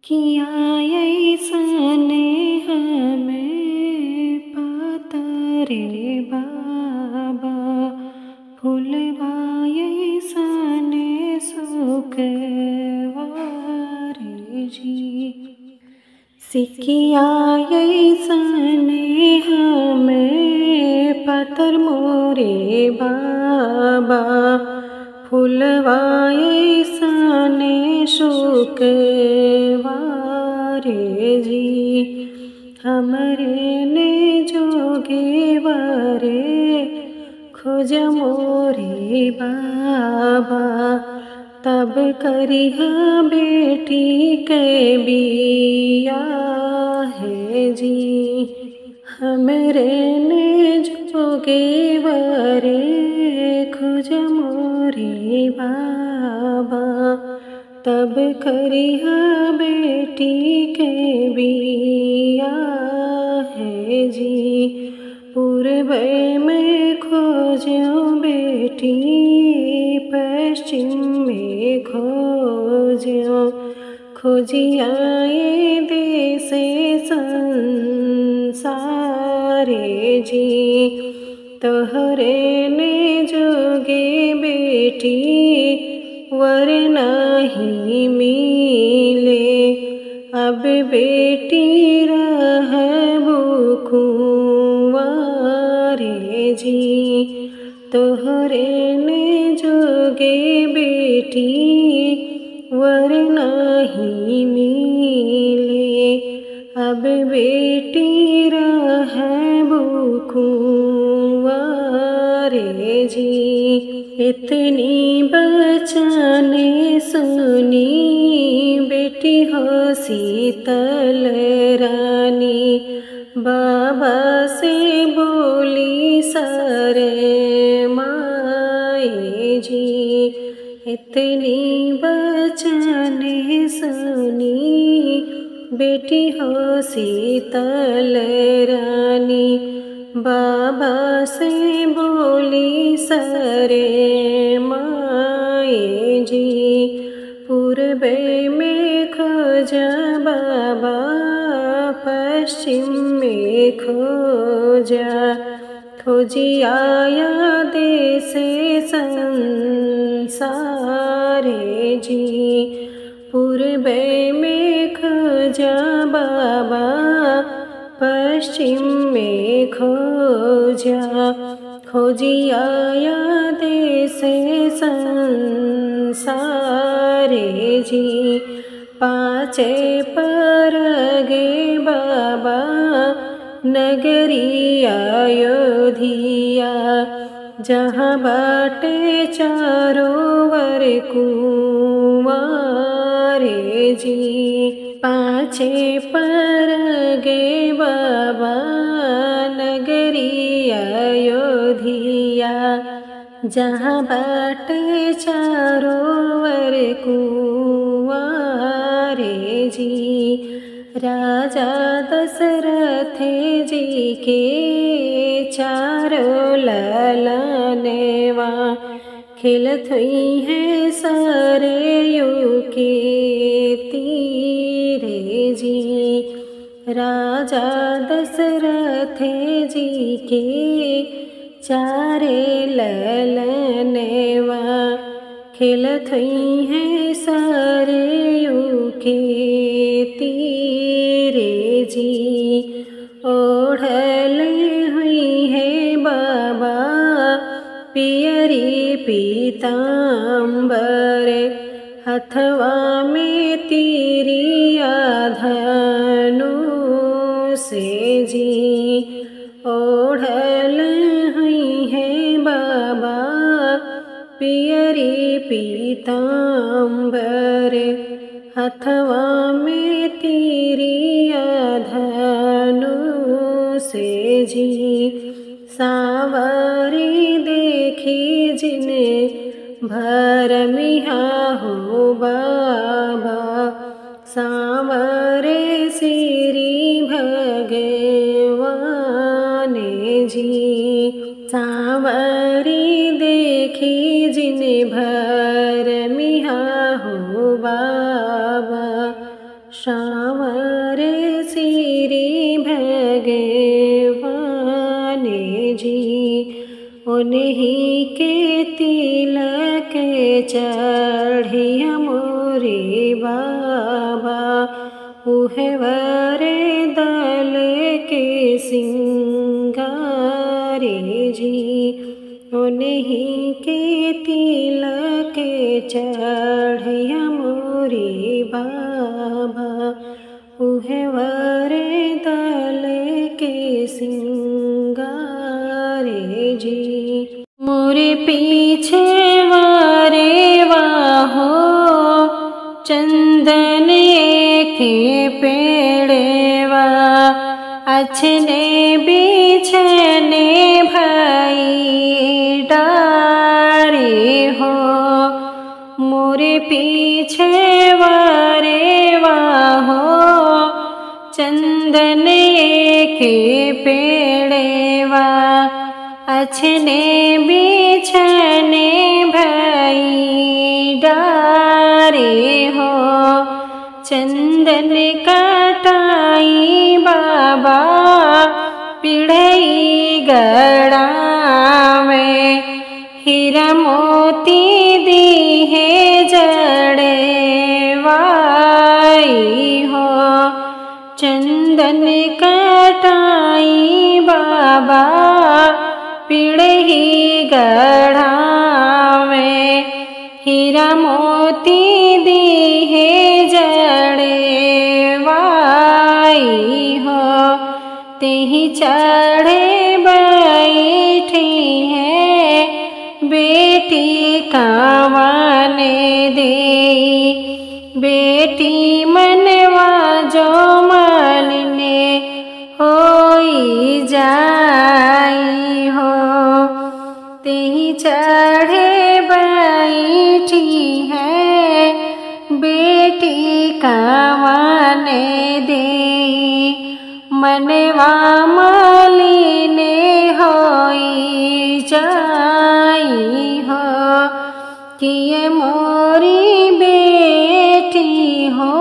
किया ऐसन हमें पातरे बाबा, फूलवा ऐसन सुखवारे जी। सिकिया ऐसन हमें पतर मोरे बाबा, फूलवा ऐसन शुकवारे जी। हमरे ने जोगे वरे खोज मोरे बाबा, तब करिह बेटी के बिया है जी। हमरे ने जोगे वरे खोज मोरे बाबा, तब करिह बेटी के बिया है जी। पूर्व में खोजो बेटी, पश्चिम में खोजो, खोजियाए देश संसारे जी। तोहरे ने जोगे बेटी, वर नहीं मिले, अब बेटी रहबो कुंवारे जी। तोहरे ने जोगे बेटी, वर नहीं मिले, अब बेटी रहबो कुंवारे जी। इतनी बचने सुनी बेटी हो शीतल रानी, बाबा से बोली सरे माए जी। इतनी बचने सुनी बेटी हो शीतल रानी, बाबा से बोली सरे माए जी। पूर्वे में खोजा बाबा, पश्चिम में खोजा, खोजियाया देश संसारे जी। पूर्वे में खोजा बाबा, पश्चिम में खोजा, खोजियाया देश संसारे जी। पाचे परगे बाबा, नगरी अयोध्या, जहाँ बाटे चारों वर कुंवारे जी। पाचे परगे बाबा, नगरी अयोध्या, जहाँ बाटे चारों वर कुंवारे जी। राजा दशरथ जी के चारों ललनेवा, खिलत हुई है सरयू के तीरे जी। राजा दशरथ जी के चारे ललनेवा, खिलत हुई है सरयू के तीरे जी। ओढ़ले हुई है बाबा पियरी पीतांबर, हथवा में तीरिया धनुष जी। ओढ़ले हुई है बाबा पियरी पीतांबर, हथवा में तीरिया धनुष जी। सावरी देखी जिन भरमिहा हो बाबा, सांवरे श्री भगवान जी। सांवरी देखी जिन भरमिहा हो बाबा, श्यावर श्री भगवान जी उन्हीं के तिलक चढ़िया मोरे बाबा उहवर दल के सिंगारे जी उन्हीं के तिलक चढ़िया मोरे बाबा उहवर दल के सिंगारे जी। मोरे पीछे वारे वाहो चंदन के पेड़वा अच्छने बिछने भाई डारे हो। मोरे पीछे वारे वाहो चंदन के पेड़वा अच्छने बिछने भाई डारे हो। चंदन कटाई बाबा पिढ़ई गड़ा में हीरा मोती दी है जड़े वाई हो। चंदन कटाई बाबा पिढ़ई गड़ा में हीरा मोती दी है जड़े वाई हो। तेहि चढ़े बैठी है बेटी कावाने दे बेटी मनवा जो मालिने होई जाई हो। तेहि चढ़े बैठी है बेटी कावाने दे मनवा मालिने होई जाई हो। किए मोरी बेटी हो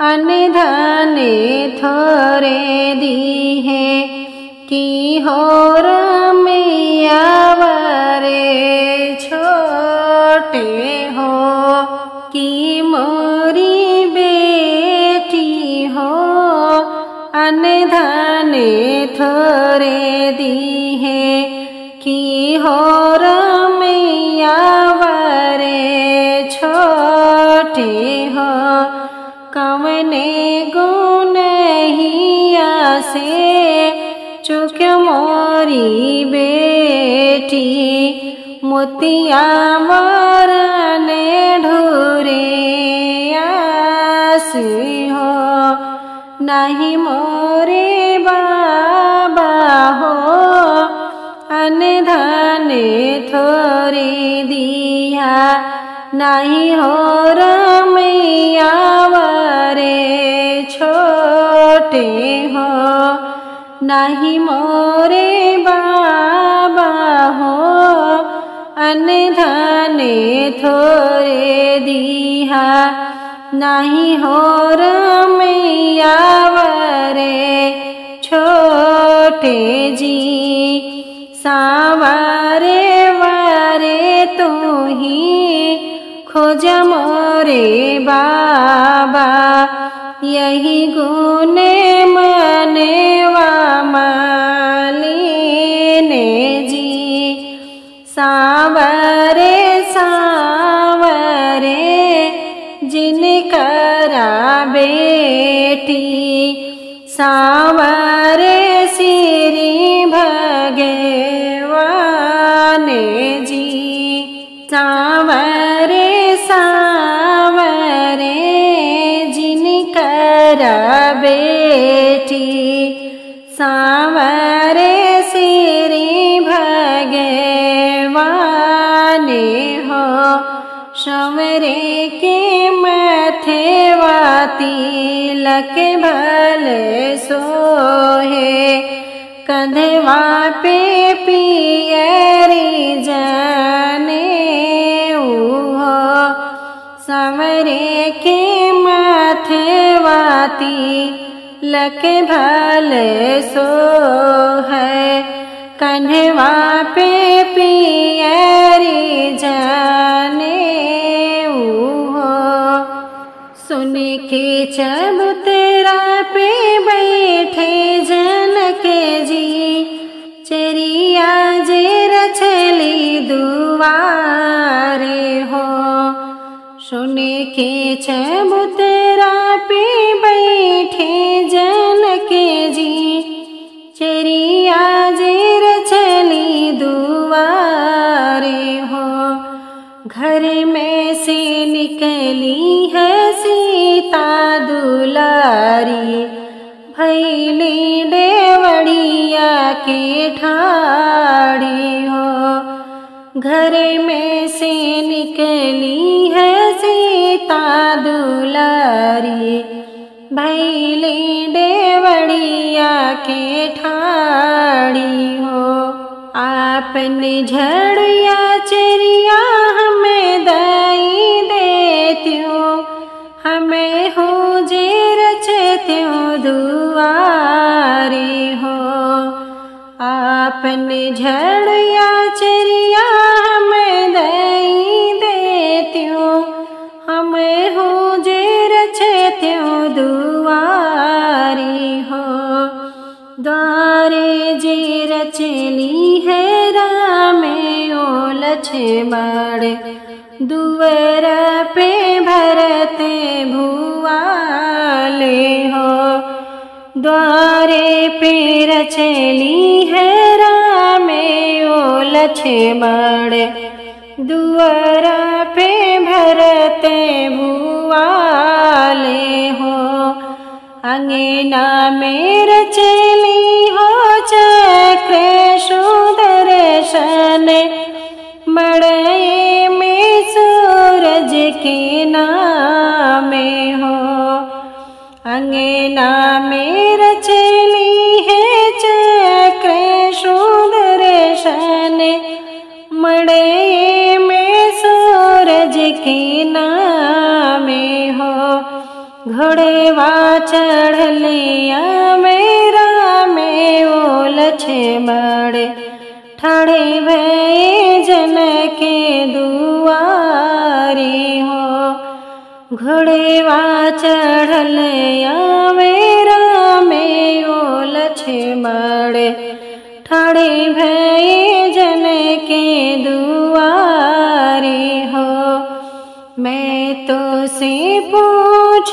अनधने थोरे दी है की हो रमैया वरे छोटे हो। की मोरी बेटी हो अनधने थोरे दी है की हो रमैया वरे छोटे हो। कवने गुनहिया से चुक मोरी बेटी मोतिया मरने ढूरे आस हो। नहीं मोरे बाबा हो अनधने थोरी दिया नहीं हो रमैया वरे छोटे हो। नहीं मोरे बाबा हो अनधने थोरे दिया नहीं हो रमैया वरे छोटे जी। सावरे वारे तू ही खोज मोरे बाबा यही गुने मनेवा मालिने जी। सावरे सावरे जिनकरा बेटी सावरे श्री भगवान जी। सावरे सावरे जिनकरा बेटी सावरे श्री भगवान हो। संवरे के मथे तिलक भले सोहे कंधवा पे पियरी जाने संवरे के माथे वाती लक भले सो है कन्हवा पे पियरी जाने हो। सुन के चबूतरा पे बैठे जनक जी चरिया जे रचली दुआरे हो। सुन के चबूतरा पे बैठे जनक जी चरिया जे रचली दुआरे हो। घर में से निकली है सीता दुलारी भैली डेवड़िया के ठाड़ी हो। घर में से निकली है सीता दुलारी भैली डेवड़िया के ठाड़ी हो। आपने झड़िया चरिया हमें दई देत्यो हमें हो जे रचत्यो दुआरे हो। आपने झड़िया चरिया हमें दई देत्यो हमें हो जे रचत्यो दुआरे हो। द्वारे जे रचली है रामे ओ लक्ष्मण दुवर पे भरते भुआले हो। द्वारे पे रचली है रामे ओ लक्ष्मण दुवर पे भरते भुआले हो। अंगना में रचली हो चक्र सुदर्शन मड़ई में सूरज के नामे हो। अंगना में रचली है चक्र सुदर्शन मड़ई में सूरज के नामे हो। घोड़वा चढ़लिया मेरा में ओ लक्ष्मण ठाड़े भये जन के दुआरे हो। घोड़वा चढ़लिया मेरा में ओ लक्ष्मण ठाड़े भये जन के दुआरे हो। मैं तो से पूछ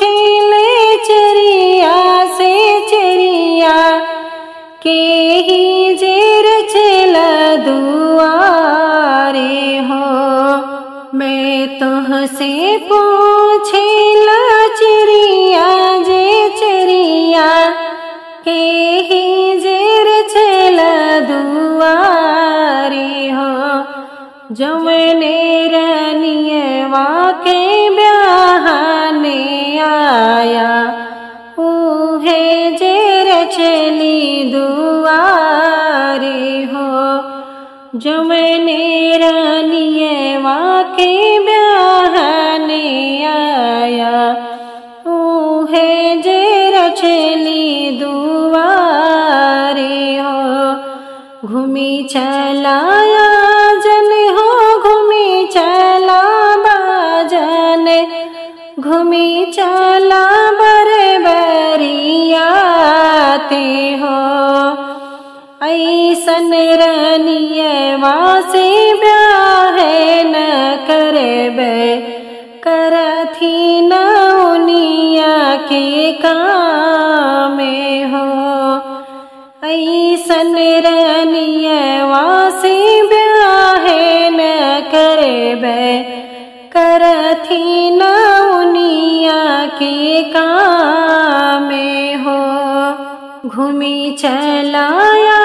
ले चरिया से चरिया के ही जे रचला दुआरे हो। मैं तो से पूछ ला चरिया जे चरिया के ही जे रचला दुआरे हो। जमने रनियवा के ब्याहने आया ऊहे जे रचली दुआरे हो। जमने रनियवा के ब्याहने आया ऊहे जे रचली दुआरे हो। घूमी चलाया जन हो घूमी चला बाजन घूमी चला बरबरियाते हो। ऐसन रनियवा से ब्याह न करबे करथी न उनिया के कामे हो। ऐसन रनियवा से ब्याह न करबे करथी न उनिया के कामे हो। घूमी चलाया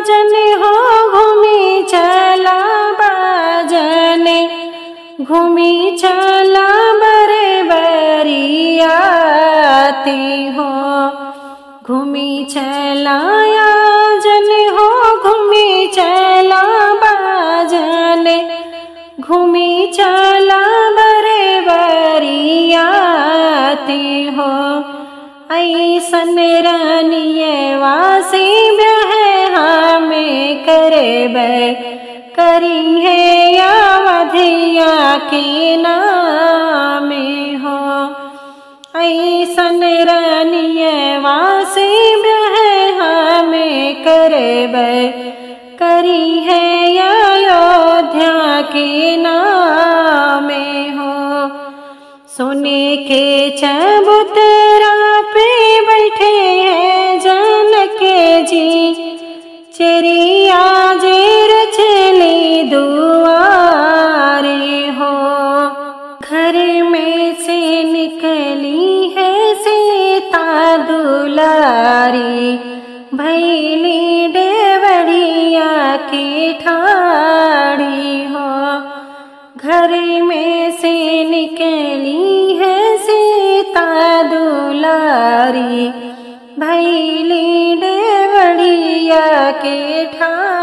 जन हो घूमी चला बाजन घूमी चला बरबरियाते हो। घूमी चलाया जन हो घूमी चला बाजन घूमी चला बरबरियाते आती हो। ऐसन रानिये वासी ब्याह हमें करे करी है या वधिया के नामे हो। ऐसन रानिये वासी ब्याह हमें करे करी है या अयोध्या के नामे हो। सोने के चबूतरा पे बैठे हैं जनक जी, चरिया जे रचली दुआरे हो। घर में से निकली है सीता दुलारी, भैली डेवढ़िया की ठाड़ी हो। घर में से निकली है सीता दुलारी, भैली डेवढ़िया के ठाड़ी।